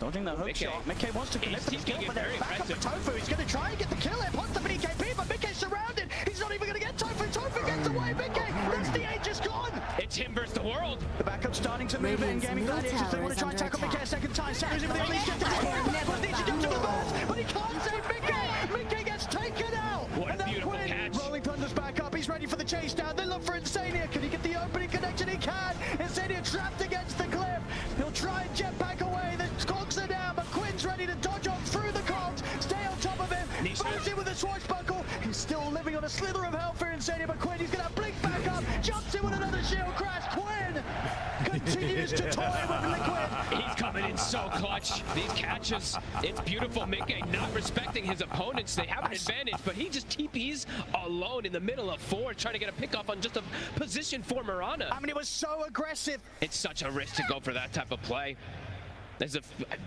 Speaker 11: dodging the hook shot. Mickey wants to connect the kill, but there's back up for Tofu. He's going to try and get the kill here. Puts the BKB, but Mickey's surrounded. He's not even going to get Tofu. Tofu gets away. Mickey, that's the Aegis gone.
Speaker 12: It's him versus the world.
Speaker 11: The backup's starting to move in. Gaming Gladiators, they want to try and tackle Mickey a second time. Samu's in with the unleashed. Gets the jump to the burst, but he can't save Mickey. Mickey gets taken out.
Speaker 12: What a beautiful catch.
Speaker 11: Rolling Thunder's back up. He's ready for the chase down. They look for Insania. Can he get the opening connection? He can. Insania trapped against the cliff. He'll try and jet back away. The cogs are down, but Quinn's ready to dodge on through the cogs. Stay on top of him. Bursts in with a swashbuckle. He's still living on a slither of health for Insania, but Quinn, he's going to blink back up. Jumps in with another shield crash. Quinn continues manages to toy with Liquid.
Speaker 12: He's coming in so clutch. These catches, it's beautiful. Mickey not respecting his opponents. They have an advantage, but he just TPs alone in the middle of 4, trying to get a pick off on just a position for Mirana.
Speaker 11: I mean, it was so aggressive.
Speaker 12: It's such a risk to go for that type of play. This is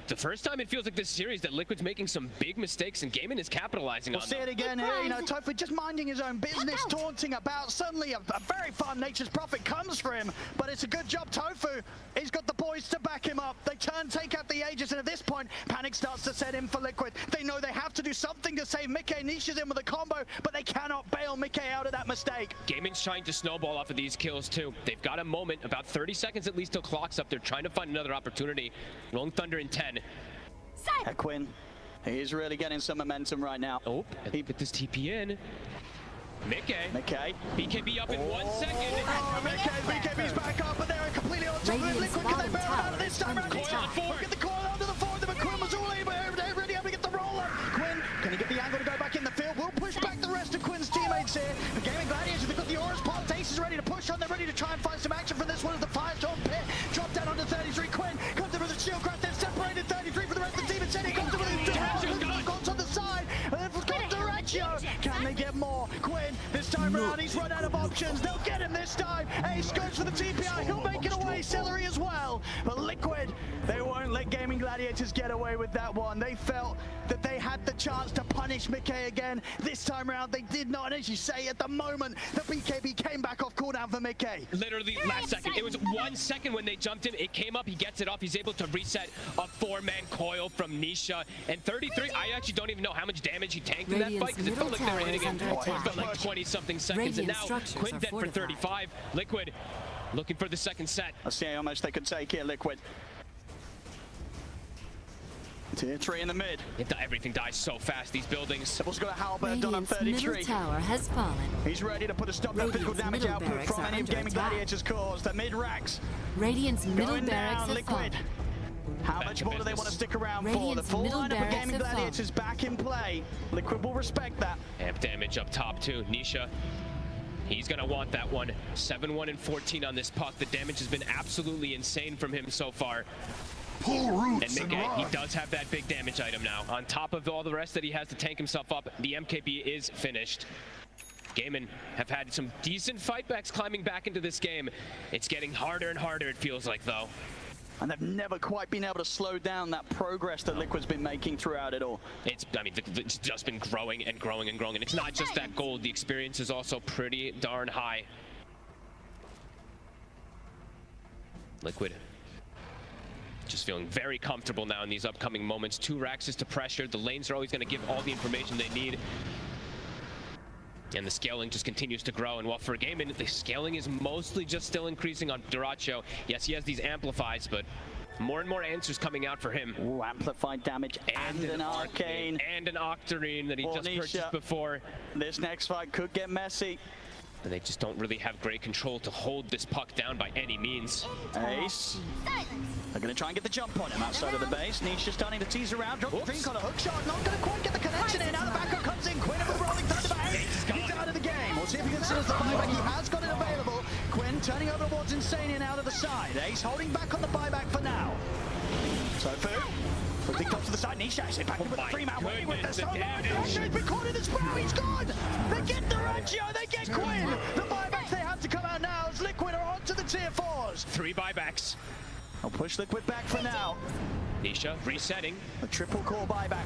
Speaker 12: the first time it feels like this series that Liquid's making some big mistakes and Gaimin is capitalizing
Speaker 11: We'll
Speaker 12: on
Speaker 11: see
Speaker 12: them.
Speaker 11: it again here, you know, Tofu just minding his own business, taunting about. Suddenly a very fun Nature's Prophet comes for him, but it's a good job Tofu. He's got the boys to back him up. They take out the Aegis, and at this point, panic starts to set in for Liquid. They know they have to do something to save Mickey. Nisha's in with a combo, but they cannot bail Mickey out of that mistake.
Speaker 12: Gaimin's trying to snowball off of these kills too. They've got a moment, about 30 seconds at least till clock's up. They're trying to find another opportunity. Rolling Thunder in 10.
Speaker 11: Quinn, he is really getting some momentum right now.
Speaker 12: Oh, he put this TP in. Mickey. BKB up in 1 second.
Speaker 11: Oh, BKB's back up, but they're completely on top of him. Liquid, can they bail him out of this time around?
Speaker 12: Coil on 4.
Speaker 11: Get the coil onto the 4, but Quinn was all able, ready able to get the roller. Quinn, can he get the angle to go back in the field? We'll push back the rest of Quinn's teammates here. The Gaming Gladiators, they've got the Aura's Pulse. Ace is ready to push on. They're ready to try and find some action from this one as the Firestorm pit. Drop down onto 33. Quinn comes in with a shield craft. They've separated 33 from the rest of the team. And Chenny comes in with a Gods on the side. And then for Diraccio. Can they get more? Quinn, this time around, he's run out of options. They'll get him this time. Ace goes for the TPI. He'll make it away. Celery as well. But Liquid, they won't let Gaming Gladiators get away with that one. They felt that they had the chance to punish Mickey again. This time around, they did not. And as you say, at the moment, the BKB came back off cooldown for Mickey.
Speaker 12: Literally last second. It was 1 second when they jumped him. It came up. He gets it off. He's able to reset a 4-man coil from Nisha. And 33, I actually don't even know how much damage he tanked in that fight because it felt like they were hitting him. It felt like 20-something seconds. And now Quinn dead for 35. Liquid looking for the second set.
Speaker 11: Let's see how much they could take here, Liquid. Tier 3 in the mid.
Speaker 12: Everything dies so fast, these buildings.
Speaker 11: Devil's got a halberd done on 33.
Speaker 5: Middle tower has fallen.
Speaker 11: He's ready to put a stop to physical damage output from any of Gaming Gladiators' cores. The mid racks.
Speaker 5: Radiant's middle
Speaker 11: going
Speaker 5: barracks
Speaker 11: down,
Speaker 5: have
Speaker 11: Liquid.
Speaker 5: fallen.
Speaker 11: How much more do they want to stick around for? The
Speaker 5: Radiant's
Speaker 11: full
Speaker 5: middle
Speaker 11: lineup of
Speaker 5: barracks
Speaker 11: Gaming
Speaker 5: have
Speaker 11: Gladiators back in play. Liquid will respect that.
Speaker 12: Amp damage up top too. Nisha, he's gonna want that one. 7-1 and 14 on this puck. The damage has been absolutely insane from him so far.
Speaker 4: Pull roots
Speaker 12: And Mickey, he does have that big damage item now. On top of all the rest that he has to tank himself up, the MKB is finished. Gaimin have had some decent fightbacks climbing back into this game. It's getting harder and harder, it feels like, though.
Speaker 11: And they've never quite been able to slow down that progress that Liquid's been making throughout it all.
Speaker 12: It's just been growing and growing and growing. And it's not just that gold. The experience is also pretty darn high. Liquid just feeling very comfortable now in these upcoming moments. 2 racks is to pressure. The lanes are always going to give all the information they need. And the scaling just continues to grow. And while for Gaimin, the scaling is mostly just still increasing on Diraccio. Yes, he has these amplifies, but more and more answers coming out for him.
Speaker 11: Ooh, amplified damage and an arcane.
Speaker 12: And an Octarine that he just purchased before.
Speaker 11: This next fight could get messy.
Speaker 12: And they just don't really have great control to hold this puck down by any means.
Speaker 11: Ace. They're going to try and get the jump on him outside of the base. Nisha starting to tease around. Drop the Dream on a hook shot. Not going to quite get the connection in. Now the backup comes in. Quinn of a rolling Thunderbolt. He's out of the game. We'll see if he considers the buyback. He has got it available. Quinn turning over towards Insanian out of the side. Ace holding back on the buyback for now. Tofu. Quickly comes to the side. Nisha is back with a 3-man waiting with the stun. He's been caught in the sprawl. He's gone. They get Diraccio. They get Quinn. The buybacks they have to come out now as Liquid are onto the tier 4s.
Speaker 12: 3 buybacks.
Speaker 11: I'll push Liquid back for now.
Speaker 12: Nisha resetting.
Speaker 11: A triple core buyback.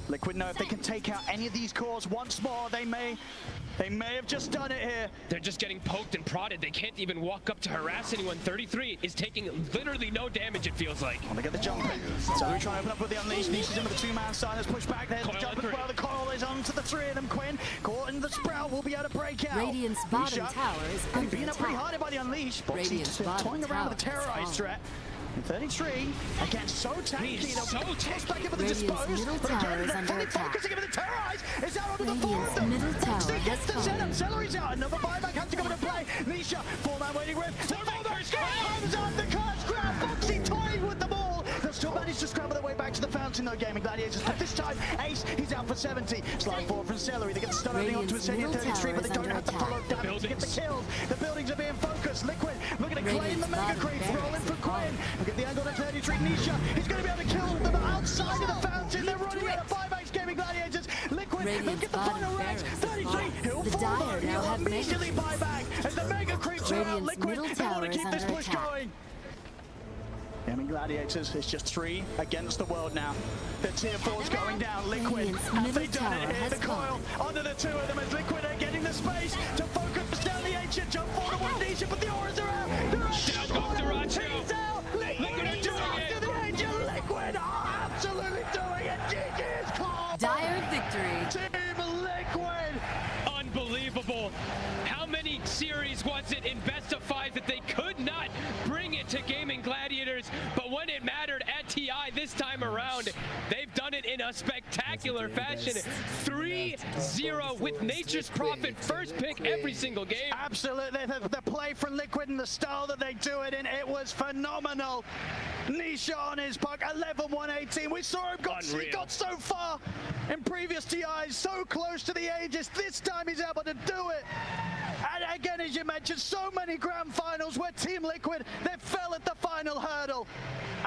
Speaker 11: Liquid know if they can take out any of these cores once more, they may have just done it here.
Speaker 12: They're just getting poked and prodded. They can't even walk up to harass anyone. 33 is taking literally no damage, it feels like.
Speaker 11: Well, they get the jump in. So we try to open up with the Unleash. Nisha's in with the 2-man side. Let's push back. There's the jump as well. The coil is on to the 3 of them. Quinn caught in the Sprout will be able to break out.
Speaker 5: Radiant's bottom
Speaker 11: Nisha,
Speaker 5: tower is under
Speaker 11: being up pretty hard by the Unleash.
Speaker 5: Radiant's bottom
Speaker 11: toying around with the
Speaker 5: tower
Speaker 11: terrorize
Speaker 5: is
Speaker 11: threat. And 33, again, so tanky.
Speaker 12: He's so tanky.
Speaker 11: Back in with the
Speaker 5: Radiant's
Speaker 11: dispose.
Speaker 5: middle
Speaker 11: But
Speaker 5: tower
Speaker 11: again,
Speaker 5: is
Speaker 11: they're
Speaker 5: under
Speaker 11: fully
Speaker 5: attack.
Speaker 11: focusing on the terrorize. It's out onto the 4 of
Speaker 5: Radiant's
Speaker 11: them.
Speaker 5: middle tower
Speaker 11: Foxy
Speaker 5: has
Speaker 11: gets the
Speaker 5: fallen.
Speaker 11: setup. Celery's out. Another buyback has to come into play. Nisha, 4-man waiting rift. The buyback comes on the curse grab. Foxy toying with the ball. They'll still manage to scramble their way back to the fountain, though, Gaming Gladiators. But this time, Ace, he's out for 70. Slide forward from Celery. They get the stun only onto
Speaker 5: Radiant's
Speaker 11: Insanian
Speaker 5: middle
Speaker 11: 33, but they
Speaker 5: tower
Speaker 11: don't
Speaker 5: is
Speaker 11: have the
Speaker 5: under
Speaker 11: follow damage to get the kills. The buildings are being focused. Liquid looking to to claim the Mega Creep. Rolling for Quinn. We'll get the angle to 33. Nisha, he's going to be able to kill them outside of the fountain. They're running out of buybacks. Gaming Gladiators. Liquid, they'll get the final racks. 33, he'll fall though. He'll immediately buy back as the Mega Creeps are out. Liquid, they want to keep this push going. Gaming Gladiators, it's just 3 against the world now. The tier 4's going down. Liquid, have they done it here? The coil under the 2 of them as Liquid are getting the space to focus down the ancient. Jump forward to one Nisha, but the auras are out. They're out.
Speaker 12: Down goes Dyrachyo.
Speaker 11: He's out. Liquid are doing it. The ancient Liquid are absolutely doing it. GG is called.
Speaker 5: Dire victory.
Speaker 11: Team Liquid.
Speaker 12: Unbelievable. How many series was it in best of 5 that they could not bring it to Gaming Gladiators, but when it mattered at TI this time around, they've done it in a spectacular fashion. 3-0 with Nature's Prophet first pick every single game.
Speaker 11: Absolutely, the play from Liquid and the style that they do it in, it was phenomenal. Nisha on his puck, 11-118. We saw him he got so far in previous TIs, so close to the Aegis. This time he's able to do it. And again, as you mentioned, so many grand finals where Team Liquid, they fell at the final hurdle.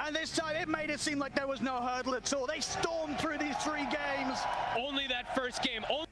Speaker 11: And this time it made it seem like there was no hurdle at all. They stormed through these 3 games.
Speaker 12: Only that first game, only